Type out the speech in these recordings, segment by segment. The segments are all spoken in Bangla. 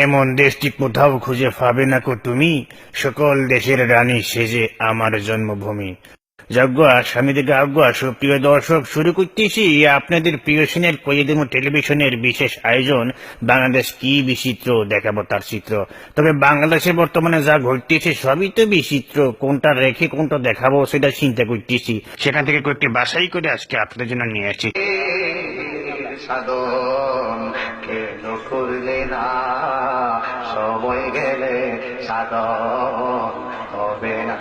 এমন দেশটি কোথাও খুঁজে পাবে না কো তুমি, সকল দেশের রানী সেজে আমার জন্মভূমি। যজ্ঞা স্বামী থেকে আজ্ঞা। সুপ্রিয় দর্শক, শুরু করতেছি আপনাদের প্রিয় সিনের কয়েদিমো টেলিভিশনের বিশেষ আয়োজন বাংলাদেশ কি বিচিত্র, দেখাবো তার চিত্র। তবে বাংলাদেশে বর্তমানে যা ঘটতেছে সবই তো বিচিত্র, কোনটা রেখে কোনটা দেখাবো সেটা চিন্তা করতেছি। সেখান থেকে কয়েকটি বাছাই করে আজকে আপনাদের জন্য নিয়ে আসছি। সাধন কেন করলে না, সময় গেলে সাধন হবে না।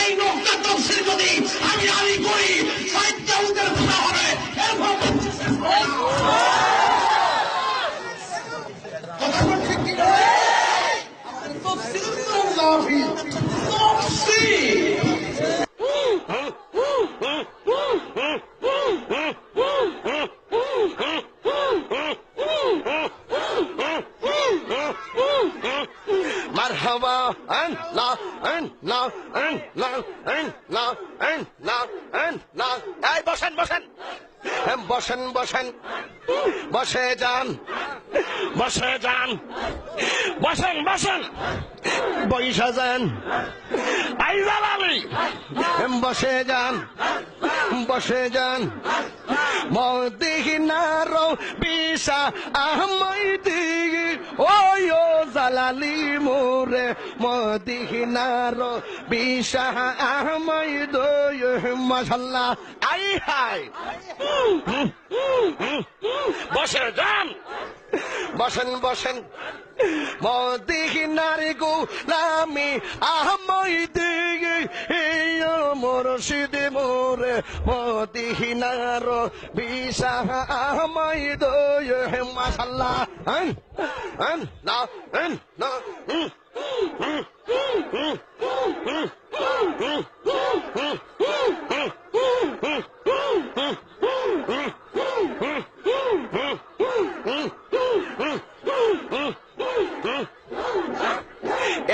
এই নোকটা তফসিল যদি আমি আলি করি, সাহিত্যের গুণা হবে। ঠিক কি তফসিল Marhaba and la and la and la and la and la and la. Hey, বসেন বসেন বসেন বসেন বসে যান বসে যান বসেন বসেন বৈশা যান আইজাল আলী বসে যান বসে যান মদিনার বিশা আহমদি ওই ও জালালি মোরে মদিনার বিশা আহমদ মাশাআল্লাহ আই হাই বসে যান বসেন বসেন মদিনার গোলামি আহমদ মুর্শিদ মোরে মদিনার বিশা আহমদ মাশাআল্লাহ আন আন না আন না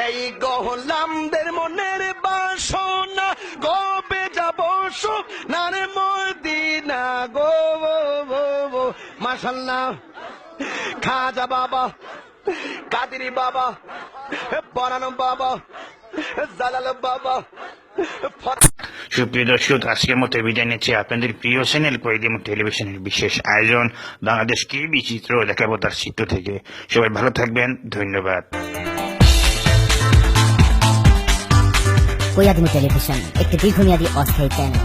এই গোলামদের মনের বাসনা গবে যাব সোনার মদিনা গো মাশাআল্লাহ। খাজা বাবা, কাদেরি বাবা, বরান বাবা, জালাল বাবা। সুপ্রিয় দর্শক, আজকের মতো বিদায় নিচ্ছি আপনাদের প্রিয় চ্যানেল কয়েদিমো টেলিভিশনের বিশেষ আয়োজন বাংলাদেশ কি বিচিত্র, দেখাবো তার চিত্র থেকে। সবাই ভালো থাকবেন, ধন্যবাদ। কয়েদিমো টেলিভিশন একটি দীর্ঘমেয়াদী অস্থায়ী চ্যানেল।